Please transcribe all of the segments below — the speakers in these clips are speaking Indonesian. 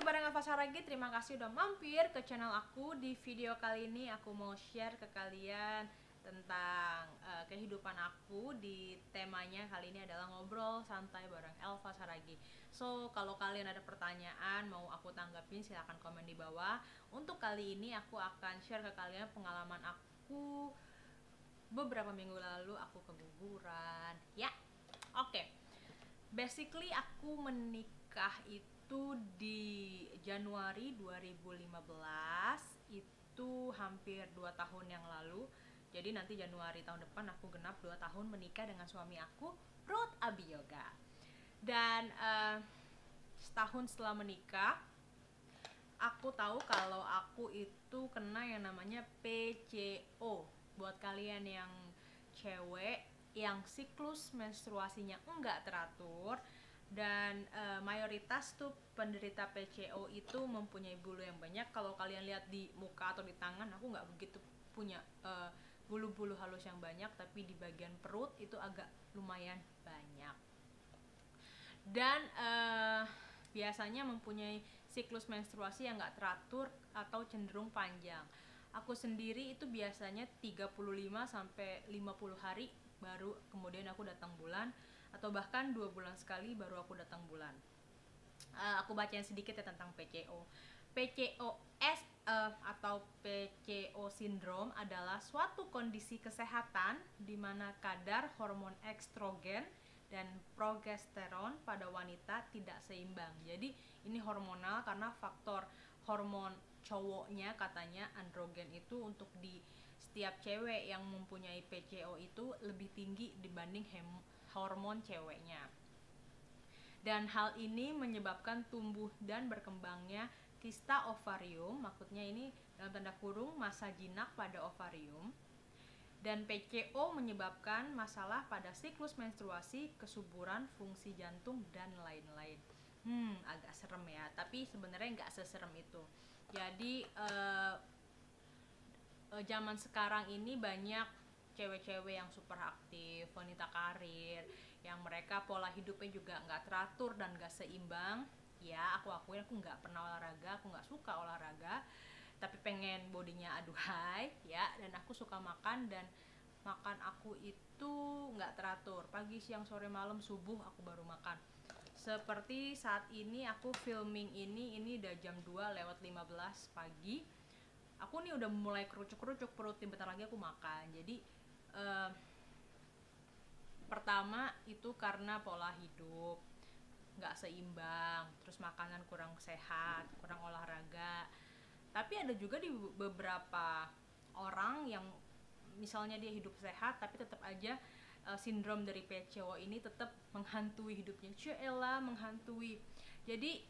bareng Alfa Saragi, terima kasih udah mampir ke channel aku. Di video kali ini aku mau share ke kalian tentang kehidupan aku. Di temanya kali ini adalah ngobrol santai bareng Alfa Saragi. So, kalau kalian ada pertanyaan mau aku tanggapin, silahkan komen di bawah. Untuk kali ini aku akan share ke kalian pengalaman aku beberapa minggu lalu aku keguguran. Ya, oke. Basically aku menikah itu di Januari 2015, itu hampir 2 tahun yang lalu. Jadi nanti Januari tahun depan aku genap 2 tahun menikah dengan suami aku, Ruth Abiyoga. Dan setahun setelah menikah, aku tahu kalau aku itu kena yang namanya PCO. Buat kalian yang cewek yang siklus menstruasinya enggak teratur, dan mayoritas tuh penderita PCO itu mempunyai bulu yang banyak. Kalau kalian lihat di muka atau di tangan, aku nggak begitu punya bulu-bulu halus yang banyak, tapi di bagian perut itu agak lumayan banyak. Dan biasanya mempunyai siklus menstruasi yang nggak teratur atau cenderung panjang. Aku sendiri itu biasanya 35 sampai 50 hari baru kemudian aku datang bulan, atau bahkan 2 bulan sekali baru aku datang bulan. Aku bacain sedikit ya tentang PCO. PCOS atau PCO syndrome adalah suatu kondisi kesehatan di mana kadar hormon estrogen dan progesteron pada wanita tidak seimbang. Jadi ini hormonal karena faktor hormon cowoknya katanya androgen itu untuk di setiap cewek yang mempunyai PCO itu lebih tinggi dibanding hormon ceweknya. Dan hal ini menyebabkan tumbuh dan berkembangnya kista ovarium, maksudnya ini dalam tanda kurung masa jinak pada ovarium. Dan PCO menyebabkan masalah pada siklus menstruasi, kesuburan, fungsi jantung, dan lain-lain. Agak serem ya, tapi sebenarnya nggak seserem itu. Jadi zaman sekarang ini banyak cewek-cewek yang super aktif, wanita karir, yang mereka pola hidupnya juga nggak teratur dan nggak seimbang. Ya, aku akuin aku nggak pernah olahraga, aku nggak suka olahraga, tapi pengen bodinya aduhai ya. Dan aku suka makan, dan makan aku itu nggak teratur, pagi siang sore malam subuh aku baru makan. Seperti saat ini aku filming ini udah jam 2:15 pagi, aku nih udah mulai kerucuk-kerucuk perut, bentar lagi aku makan. Jadi pertama itu karena pola hidup nggak seimbang, terus makanan kurang sehat, kurang olahraga. Tapi ada juga di beberapa orang yang misalnya dia hidup sehat tapi tetap aja sindrom dari PCO ini tetap menghantui hidupnya. Ciela menghantui. Jadi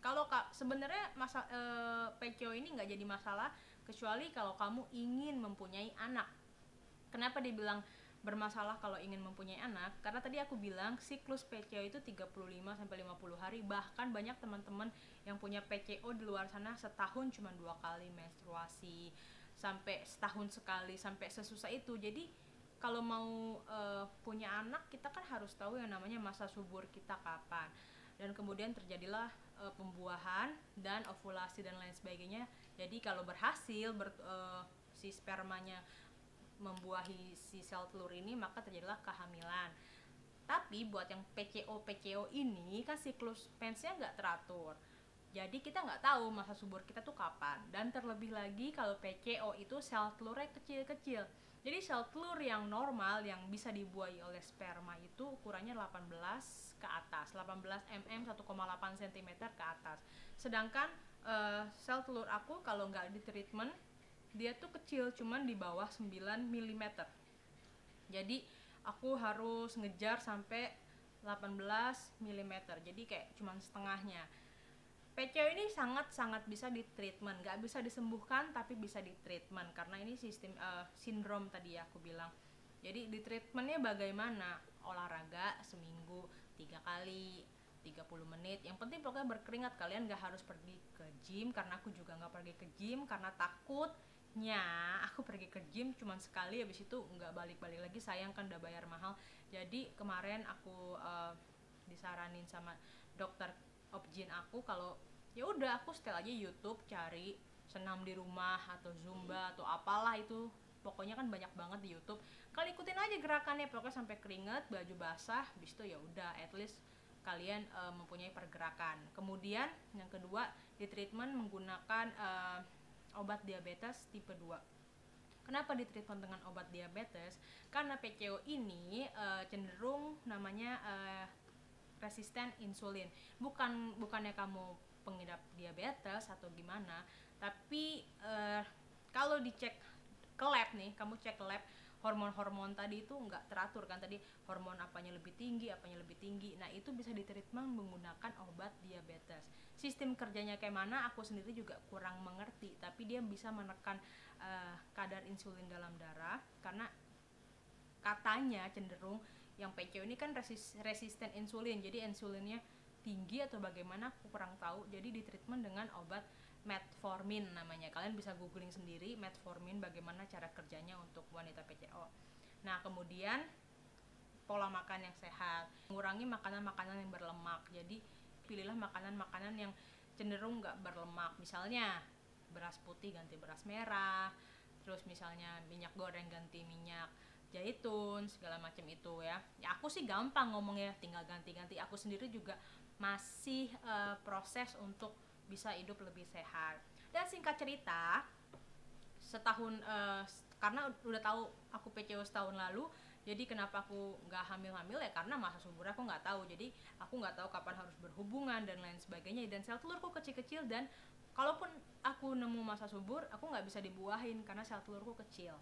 kalau sebenarnya PCO ini nggak jadi masalah kecuali kalau kamu ingin mempunyai anak. Kenapa dibilang bermasalah kalau ingin mempunyai anak? Karena tadi aku bilang siklus PCO itu 35 sampai 50 hari, bahkan banyak teman-teman yang punya PCO di luar sana setahun cuma 2 kali menstruasi, sampai setahun sekali, sampai sesusah itu. Jadi kalau mau punya anak, kita kan harus tahu yang namanya masa subur kita kapan. Dan kemudian terjadilah pembuahan dan ovulasi dan lain sebagainya. Jadi kalau berhasil si spermanya membuahi si sel telur ini, maka terjadilah kehamilan. Tapi buat yang PCO ini kan siklus mensnya nggak teratur, jadi kita nggak tahu masa subur kita tuh kapan. Dan terlebih lagi kalau PCO itu sel telurnya kecil-kecil. Jadi sel telur yang normal yang bisa dibuahi oleh sperma itu ukurannya 18 ke atas, 18 mm 1,8 cm ke atas. Sedangkan sel telur aku kalau nggak di treatment dia tuh kecil, cuman di bawah 9 mm. Jadi aku harus ngejar sampai 18 mm, jadi kayak cuman setengahnya. PCO ini sangat-sangat bisa di treatment, nggak bisa disembuhkan tapi bisa di treatment karena ini sistem sindrom tadi ya aku bilang. Jadi di treatmentnya bagaimana? Olahraga seminggu 3 kali 30 menit, yang penting pokoknya berkeringat. Kalian nggak harus pergi ke gym, karena aku juga nggak pergi ke gym karena takutnya aku pergi ke gym cuman sekali, habis itu nggak balik-balik lagi, sayang kan udah bayar mahal. Jadi kemarin aku disaranin sama dokter Opjin aku kalau Ya udah aku setel aja YouTube, cari senam di rumah atau zumba atau apalah itu, pokoknya kan banyak banget di YouTube. Kalian ikutin aja gerakannya pokoknya sampai keringet, baju basah, habis itu ya udah at least kalian mempunyai pergerakan. Kemudian yang kedua, di treatment menggunakan obat diabetes tipe 2. Kenapa di treatment dengan obat diabetes? Karena PCO ini cenderung namanya resisten insulin. Bukannya kamu pengidap diabetes atau gimana, tapi kalau dicek ke lab nih, kamu cek ke lab, hormon-hormon tadi itu nggak teratur kan, tadi hormon apanya lebih tinggi, nah itu bisa ditreatment menggunakan obat diabetes. Sistem kerjanya kayak mana aku sendiri juga kurang mengerti, tapi dia bisa menekan kadar insulin dalam darah, karena katanya cenderung yang PCO ini kan resisten insulin, jadi insulinnya tinggi atau bagaimana aku kurang tahu. Jadi di treatment dengan obat metformin namanya, kalian bisa googling sendiri metformin bagaimana cara kerjanya untuk wanita PCO. Nah kemudian pola makan yang sehat, mengurangi makanan-makanan yang berlemak, jadi pilihlah makanan-makanan yang cenderung nggak berlemak, misalnya beras putih ganti beras merah, terus misalnya minyak goreng ganti minyak zaitun, segala macam itu ya. Ya aku sih gampang ngomongnya, tinggal ganti-ganti. Aku sendiri juga masih proses untuk bisa hidup lebih sehat. Dan singkat cerita, setahun karena udah tahu aku PCO setahun lalu, jadi kenapa aku nggak hamil-hamil ya karena masa subur aku nggak tahu. Jadi aku nggak tahu kapan harus berhubungan dan lain sebagainya. Dan sel telurku kecil-kecil, dan kalaupun aku nemu masa subur, aku nggak bisa dibuahin karena sel telurku kecil.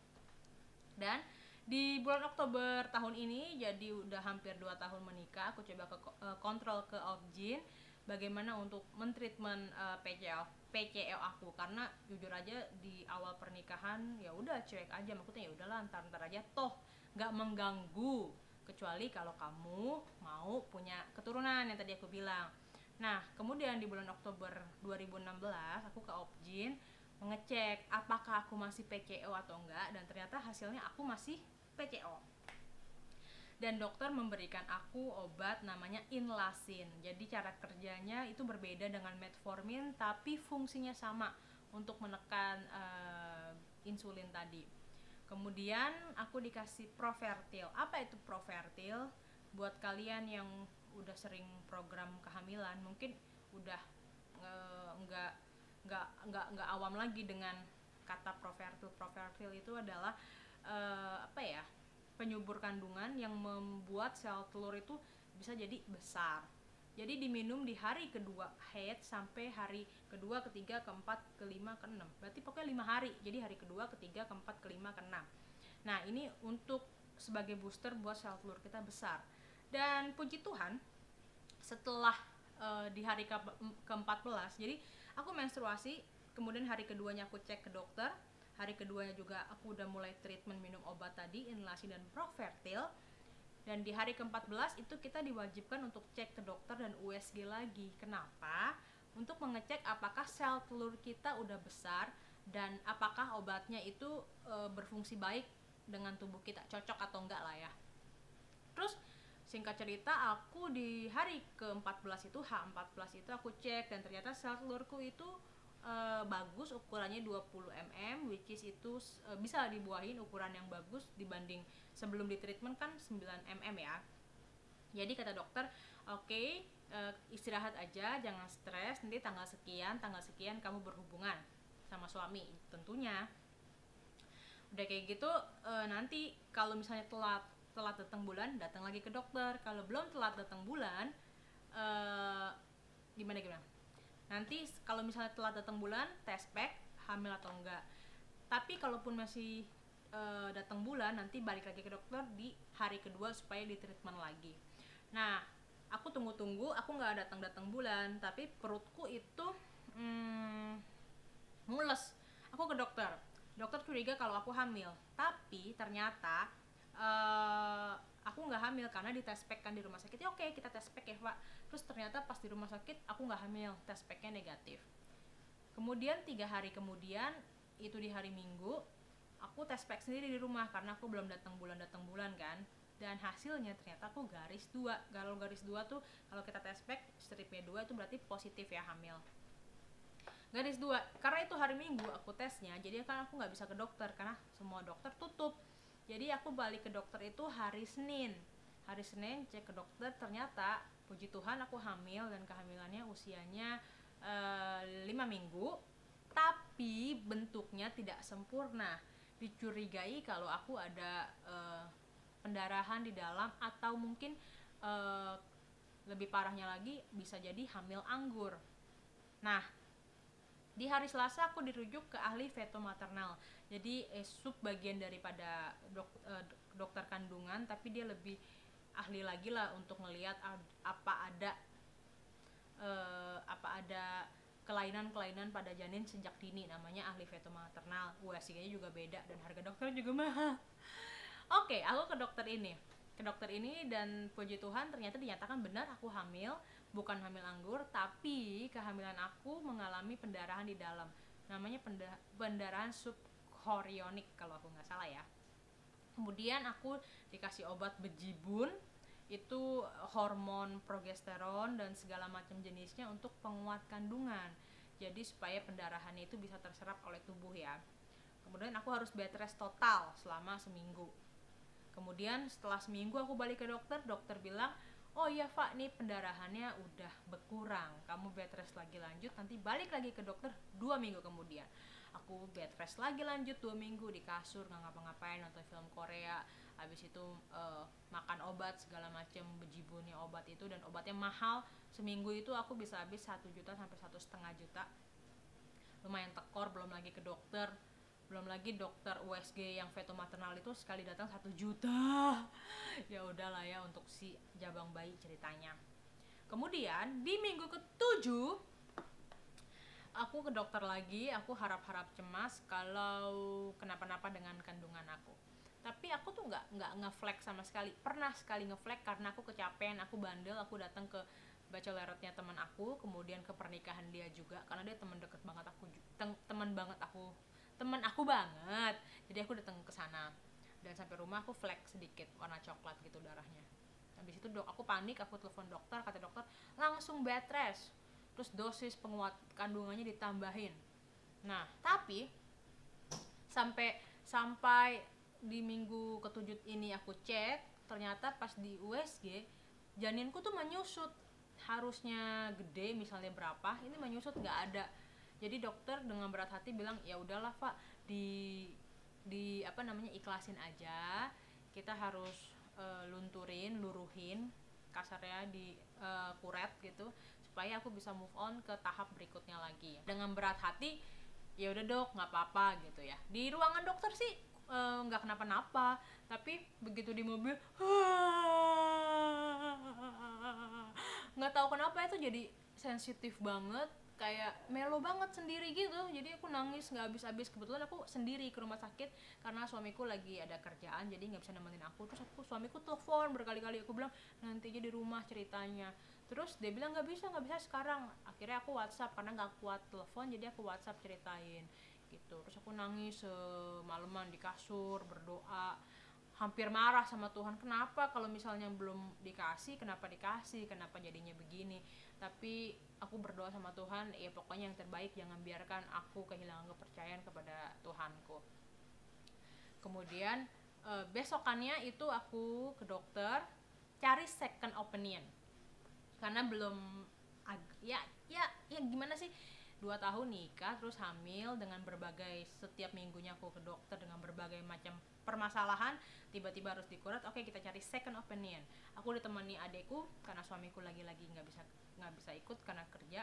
Dan di bulan Oktober tahun ini, jadi udah hampir 2 tahun menikah, aku coba kontrol ke Obgyn bagaimana untuk mentreatment PCO aku, karena jujur aja di awal pernikahan ya udah cuek aja, maksudnya ya udahlah ntar aja, toh nggak mengganggu kecuali kalau kamu mau punya keturunan yang tadi aku bilang. Nah kemudian di bulan Oktober 2016 aku ke Obgyn mengecek apakah aku masih PCO atau enggak, dan ternyata hasilnya aku masih PCO. Dan dokter memberikan aku obat namanya Inlasin. Jadi cara kerjanya itu berbeda dengan metformin, tapi fungsinya sama untuk menekan insulin tadi. Kemudian aku dikasih Profertil. Apa itu Profertil? Buat kalian yang udah sering program kehamilan, mungkin udah nggak awam lagi dengan kata Profertil. Profertil itu adalah penyubur kandungan yang membuat sel telur itu bisa jadi besar. Jadi diminum di hari kedua haid sampai hari kedua, ketiga, keempat, kelima, keenam. Berarti pokoknya 5 hari. Jadi hari kedua, ketiga, keempat, kelima, keenam. Nah ini untuk sebagai booster buat sel telur kita besar. Dan puji Tuhan, setelah di hari ke-14, jadi aku menstruasi, kemudian hari keduanya aku cek ke dokter, hari keduanya juga aku udah mulai treatment minum obat tadi, Inlasin dan Profertil. Dan di hari ke-14 itu kita diwajibkan untuk cek ke dokter dan USG lagi. Kenapa? Untuk mengecek apakah sel telur kita udah besar dan apakah obatnya itu berfungsi baik dengan tubuh kita, cocok atau enggak lah ya. Terus singkat cerita, aku di hari ke-14 itu, H14 itu aku cek, dan ternyata sel telurku itu bagus, ukurannya 20 mm, which is itu bisa dibuahin, ukuran yang bagus dibanding sebelum di treatment kan 9 mm ya. Jadi kata dokter, oke, istirahat aja, jangan stres, nanti tanggal sekian kamu berhubungan sama suami tentunya. Udah kayak gitu, nanti kalau misalnya telat datang bulan, datang lagi ke dokter. Kalau belum telat datang bulan, gimana nanti kalau misalnya telat datang bulan, tes pack hamil atau enggak. Tapi kalaupun masih datang bulan, nanti balik lagi ke dokter di hari kedua supaya di treatment lagi. Nah aku tunggu, aku nggak datang bulan, tapi perutku itu mules. Aku ke dokter curiga kalau aku hamil, tapi ternyata aku nggak hamil karena di tes pack kan di rumah sakit. Ya oke, kita tes pack ya Pak. Terus ternyata pas di rumah sakit aku nggak hamil, tes packnya negatif. Kemudian 3 hari kemudian, itu di hari Minggu, aku tes pack sendiri di rumah karena aku belum datang bulan kan. Dan hasilnya ternyata aku garis 2. Kalau garis 2 tuh kalau kita tes pack stripnya 2 itu berarti positif ya, hamil. garis 2, karena itu hari Minggu aku tesnya, jadi kan aku nggak bisa ke dokter karena semua dokter tutup. Jadi aku balik ke dokter itu hari Senin. Hari Senin cek ke dokter, ternyata puji Tuhan aku hamil dan kehamilannya usianya 5 minggu, tapi bentuknya tidak sempurna. Dicurigai kalau aku ada pendarahan di dalam, atau mungkin lebih parahnya lagi bisa jadi hamil anggur. Nah, di hari Selasa aku dirujuk ke ahli feto maternal. Jadi sub bagian daripada dokter kandungan, tapi dia lebih ahli lagi lah untuk ngelihat apa ada kelainan-kelainan pada janin sejak dini, namanya ahli feto maternal. USG-nya juga beda dan harga dokter juga mahal. Oke, aku ke dokter ini dan puji Tuhan ternyata dinyatakan benar aku hamil, bukan hamil anggur, tapi kehamilan aku mengalami pendarahan di dalam. Namanya pendarahan subchorionik kalau aku nggak salah ya. Kemudian aku dikasih obat bejibun, itu hormon progesteron dan segala macam jenisnya untuk penguat kandungan. Jadi supaya pendarahannya itu bisa terserap oleh tubuh ya. Kemudian aku harus bed rest total selama seminggu. Kemudian setelah seminggu aku balik ke dokter, dokter bilang, oh iya Pak, nih pendarahannya udah berkurang, kamu bed rest lagi lanjut, nanti balik lagi ke dokter 2 minggu kemudian. Aku bed rest lagi lanjut 2 minggu di kasur, nggak ngapa-ngapain, nonton film Korea, habis itu makan obat segala macam, bejibunnya obat itu, dan obatnya mahal. Seminggu itu aku bisa habis 1 juta sampai 1,5 juta, lumayan tekor. Belum lagi ke dokter, belum lagi dokter USG yang feto maternal itu sekali datang 1 juta. Ya udahlah ya, untuk si jabang bayi ceritanya. Kemudian di minggu ke-7 aku ke dokter lagi. Aku harap-harap cemas kalau kenapa-napa dengan kandungan aku. Tapi aku tuh nggak ngeflag sama sekali. Pernah sekali ngeflag karena aku kecapean, aku bandel, aku datang ke bacheloretnya teman aku, kemudian ke pernikahan dia juga karena dia teman deket banget aku, teman aku banget. Jadi aku datang ke sana dan sampai rumah aku flek sedikit warna coklat gitu darahnya. Habis itu aku panik, aku telepon dokter, kata dokter langsung bed rest, terus dosis penguat kandungannya ditambahin. Nah, tapi sampai di minggu ke-7 ini aku cek, ternyata pas di USG janinku tuh menyusut. Harusnya gede misalnya berapa, ini menyusut nggak ada. Jadi dokter dengan berat hati bilang, ya udahlah Pak, di ikhlasin aja, kita harus luruhin kasarnya, di kuret gitu, supaya aku bisa move on ke tahap berikutnya lagi. Dengan berat hati, ya udah dok, nggak apa-apa gitu ya. Di ruangan dokter sih nggak kenapa-napa, tapi begitu di mobil nggak tahu kenapa itu jadi sensitif banget, kayak melo banget sendiri gitu. Jadi aku nangis nggak habis-habis. Kebetulan aku sendiri ke rumah sakit karena suamiku lagi ada kerjaan, jadi nggak bisa nemenin aku. Terus suamiku telepon berkali-kali, aku bilang nanti aja di rumah ceritanya. Terus dia bilang nggak bisa sekarang. Akhirnya aku WhatsApp karena nggak kuat telepon, jadi aku WhatsApp ceritain gitu. Terus aku nangis semalaman di kasur berdoa, hampir marah sama Tuhan, kenapa kalau misalnya belum dikasih, kenapa dikasih, kenapa jadinya begini. Tapi aku berdoa sama Tuhan, ya pokoknya yang terbaik, jangan biarkan aku kehilangan kepercayaan kepada Tuhanku. Kemudian besokannya itu aku ke dokter cari second opinion karena belum ya gimana sih, 2 tahun nikah terus hamil dengan berbagai, setiap minggunya aku ke dokter dengan berbagai macam permasalahan, tiba-tiba harus dikuret. Oke, kita cari second opinion. Aku ditemani adekku karena suamiku lagi-lagi nggak bisa ikut karena kerja.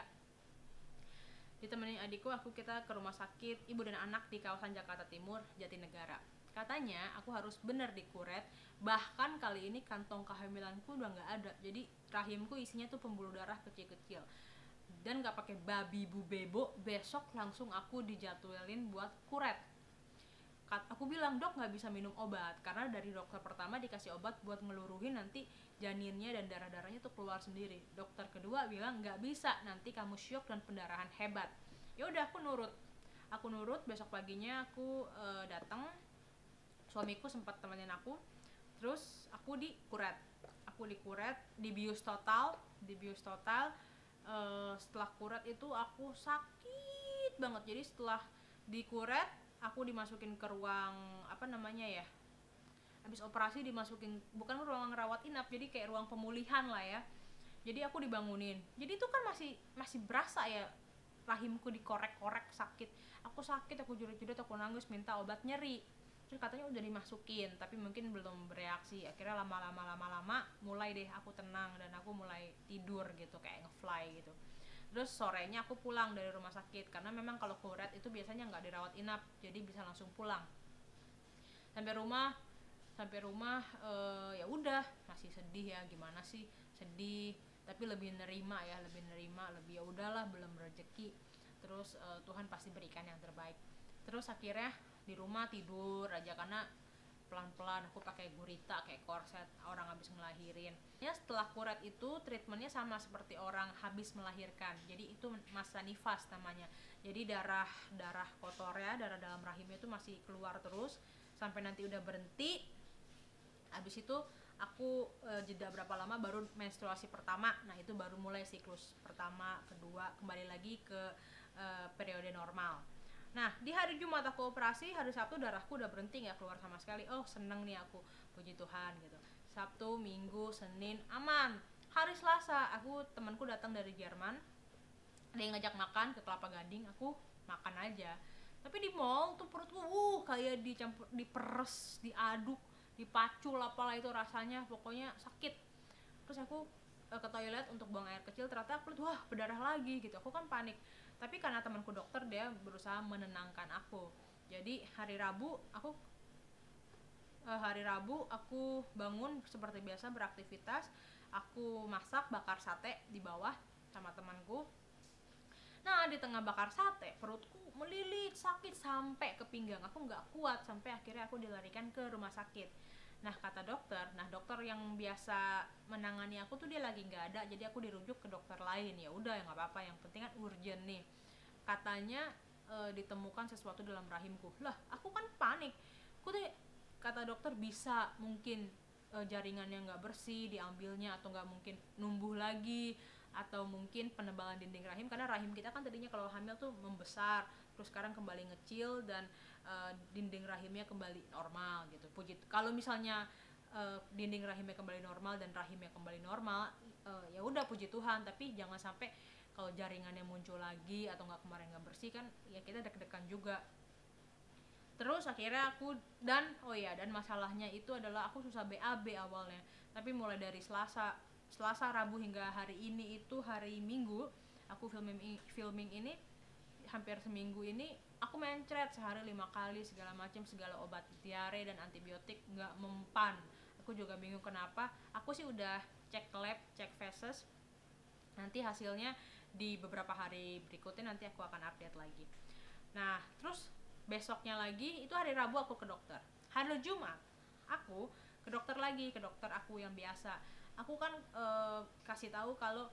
Ditemani adikku, kita ke rumah sakit ibu dan anak di kawasan Jakarta Timur, Jatinegara. Katanya aku harus benar dikuret, bahkan kali ini kantong kehamilanku udah nggak ada, jadi rahimku isinya tuh pembuluh darah kecil-kecil dan nggak pakai babi bu bebo. Besok langsung aku dijadwalin buat kuret. Aku bilang, dok nggak bisa minum obat karena dari dokter pertama dikasih obat buat ngeluruhin, nanti janinnya dan darah-darahnya tuh keluar sendiri. Dokter kedua bilang nggak bisa, nanti kamu syok dan pendarahan hebat. Ya udah, aku nurut. Besok paginya aku datang, suamiku sempat temenin aku, terus aku dikuret, dibius total. setelah kuret itu aku sakit banget. Jadi setelah dikuret aku dimasukin ke ruang apa namanya ya, habis operasi dimasukin bukan ruang rawat inap, jadi kayak ruang pemulihan lah ya. Jadi aku dibangunin, jadi itu kan masih berasa ya, rahimku dikorek-korek sakit. Aku sakit, aku jerit-jerit, aku nangis minta obat nyeri. Terus katanya udah dimasukin tapi mungkin belum bereaksi. Akhirnya lama-lama mulai deh aku tenang dan aku mulai tidur gitu, kayak ngefly gitu. Terus sorenya aku pulang dari rumah sakit karena memang kalau kuret itu biasanya nggak dirawat inap, jadi bisa langsung pulang. Sampai rumah ya udah masih sedih ya, gimana sih, sedih tapi lebih nerima ya, lebih ya udahlah, belum rezeki. Terus Tuhan pasti berikan yang terbaik. Terus akhirnya di rumah tidur aja karena pelan-pelan aku pakai gurita kayak korset orang habis ngelahirin ya. Setelah kuret itu treatmentnya sama seperti orang habis melahirkan, jadi itu masa nifas namanya. Jadi darah kotornya, darah dalam rahimnya itu masih keluar terus sampai nanti udah berhenti. Habis itu aku jeda berapa lama baru menstruasi pertama. Nah itu baru mulai siklus pertama, kedua, kembali lagi ke periode normal. Nah di hari Jumat aku operasi, hari Sabtu darahku udah berhenti, nggak keluar sama sekali. Oh seneng nih aku, puji Tuhan gitu. Sabtu, Minggu, Senin aman. Hari Selasa aku, temanku datang dari Jerman, ada yang ngajak makan ke Kelapa Gading, aku makan aja. Tapi di mall tuh perutku kayak dicampur, diperes, diaduk, dipacul apalah itu rasanya, pokoknya sakit. Terus aku ke toilet untuk buang air kecil, ternyata aku lihat wah berdarah lagi gitu. Aku kan panik, tapi karena temanku dokter dia berusaha menenangkan aku. Jadi hari Rabu aku bangun seperti biasa beraktivitas. Aku masak, bakar sate di bawah sama temanku. Nah di tengah bakar sate perutku melilit sakit sampai ke pinggang, aku nggak kuat, sampai akhirnya aku dilarikan ke rumah sakit. Nah kata dokter, dokter yang biasa menangani aku tuh dia lagi nggak ada, jadi aku dirujuk ke dokter lain. Ya udah ya nggak apa-apa, yang penting kan urgent nih. Katanya ditemukan sesuatu dalam rahimku. Lah aku kan panik, aku tuh kata dokter bisa mungkin jaringannya nggak bersih diambilnya, atau nggak mungkin numbuh lagi, atau mungkin penebalan dinding rahim, karena rahim kita kan tadinya kalau hamil tuh membesar, terus sekarang kembali ngecil dan dinding rahimnya kembali normal gitu. Kalau misalnya dinding rahimnya kembali normal dan rahimnya kembali normal, ya udah puji Tuhan. Tapi jangan sampai kalau jaringannya muncul lagi atau nggak, kemarin nggak bersih kan, ya kita deg-degan juga. Terus akhirnya aku dan masalahnya itu adalah aku susah BAB awalnya, tapi mulai dari Selasa, Rabu hingga hari ini, itu hari Minggu aku filming ini, hampir seminggu ini aku mencret sehari 5 kali, segala macam, segala obat diare dan antibiotik nggak mempan. Aku juga bingung kenapa. Aku sih udah cek lab, cek feses, nanti hasilnya di beberapa hari berikutnya nanti aku akan update lagi. Nah terus besoknya lagi itu hari Rabu aku ke dokter. Hari Jumat aku ke dokter lagi, ke dokter aku yang biasa. Aku kan kasih tahu kalau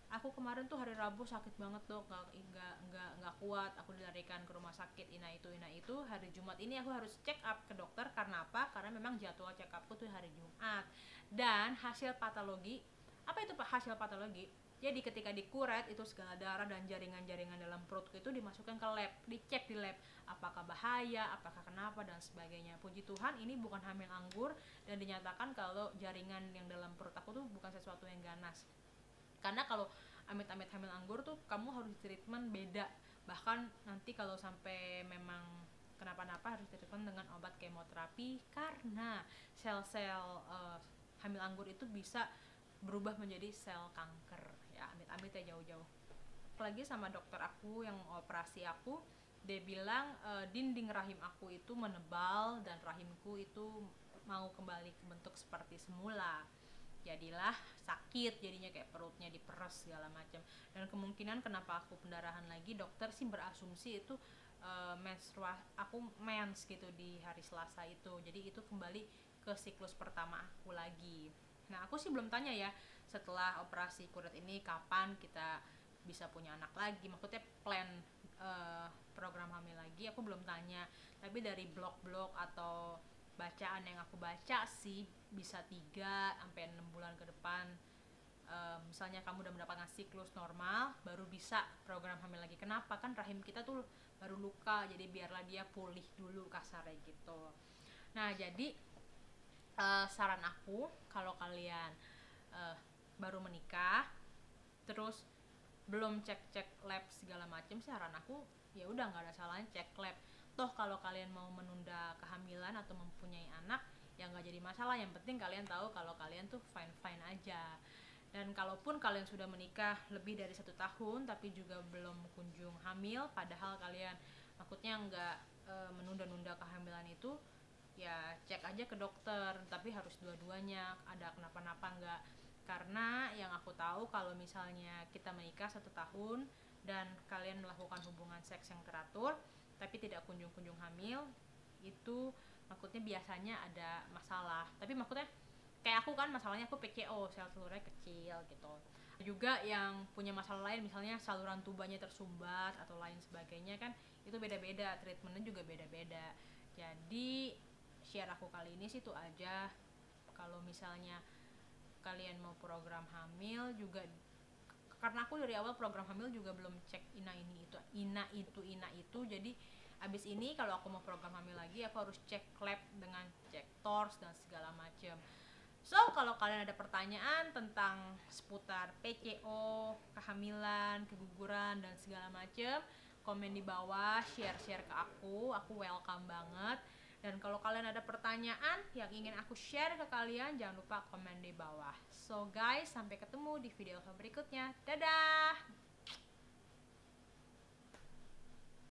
aku kemarin tuh hari Rabu sakit banget dok, nggak kuat, aku dilarikan ke rumah sakit ina itu. Hari Jumat ini aku harus check up ke dokter. Karena apa? Karena memang jadwal check upku tuh hari Jumat. Dan hasil patologi, apa itu pak hasil patologi? Jadi ketika dikuret itu segala darah dan jaringan-jaringan dalam perutku itu dimasukkan ke lab, dicek di lab apakah bahaya, apakah kenapa dan sebagainya. Puji Tuhan ini bukan hamil anggur dan dinyatakan kalau jaringan yang dalam perut aku tuh bukan sesuatu yang ganas. Karena kalau amit-amit hamil anggur tuh kamu harus treatment beda. Bahkan nanti kalau sampai memang kenapa-napa harus treatment dengan obat kemoterapi, karena sel-sel hamil anggur itu bisa berubah menjadi sel kanker. Ya amit-amit ya jauh-jauh. Apalagi sama dokter aku yang operasi aku, dia bilang dinding rahim aku itu menebal dan rahimku itu mau kembali ke bentuk seperti semula. Jadilah sakit, jadinya kayak perutnya diperes segala macam. Dan kemungkinan kenapa aku pendarahan lagi, dokter sih berasumsi itu aku mens gitu di hari Selasa itu. Jadi itu kembali ke siklus pertama aku lagi. Nah aku sih belum tanya ya, setelah operasi kuret ini kapan kita bisa punya anak lagi, maksudnya plan program hamil lagi, aku belum tanya. Tapi dari blog-blog atau bacaan yang aku baca sih bisa 3-6 bulan ke depan misalnya kamu udah mendapatkan siklus normal baru bisa program hamil lagi. Kenapa? Kan rahim kita tuh baru luka, jadi biarlah dia pulih dulu kasarnya gitu. Nah jadi saran aku kalau kalian baru menikah terus belum cek lab segala macam, saran aku ya udah nggak ada salahnya cek lab. Toh kalau kalian mau menunda kehamilan atau mempunyai anak ya nggak jadi masalah, yang penting kalian tahu kalau kalian tuh fine aja. Dan kalaupun kalian sudah menikah lebih dari 1 tahun tapi juga belum kunjung hamil, padahal kalian maksudnya nggak menunda-nunda kehamilan itu, ya cek aja ke dokter, tapi harus dua-duanya, ada kenapa-napa nggak. Karena yang aku tahu kalau misalnya kita menikah 1 tahun dan kalian melakukan hubungan seks yang teratur tapi tidak kunjung-kunjung hamil, itu maksudnya biasanya ada masalah. Tapi maksudnya kayak aku kan masalahnya aku PCO, sel telurnya kecil gitu. Juga yang punya masalah lain misalnya saluran tubanya tersumbat atau lain sebagainya, kan itu beda-beda, treatmentnya juga beda-beda. Jadi share aku kali ini sih itu aja. Kalau misalnya kalian mau program hamil juga, karena aku dari awal program hamil juga belum cek ina itu, jadi abis ini kalau aku mau program hamil lagi aku harus cek lab dengan cek TORS dan segala macam. So, kalau kalian ada pertanyaan tentang seputar PCO, kehamilan, keguguran, dan segala macam, komen di bawah, share ke aku welcome banget. Dan kalau kalian ada pertanyaan yang ingin aku share ke kalian, jangan lupa komen di bawah. So guys, sampai ketemu di video berikutnya. Dadah!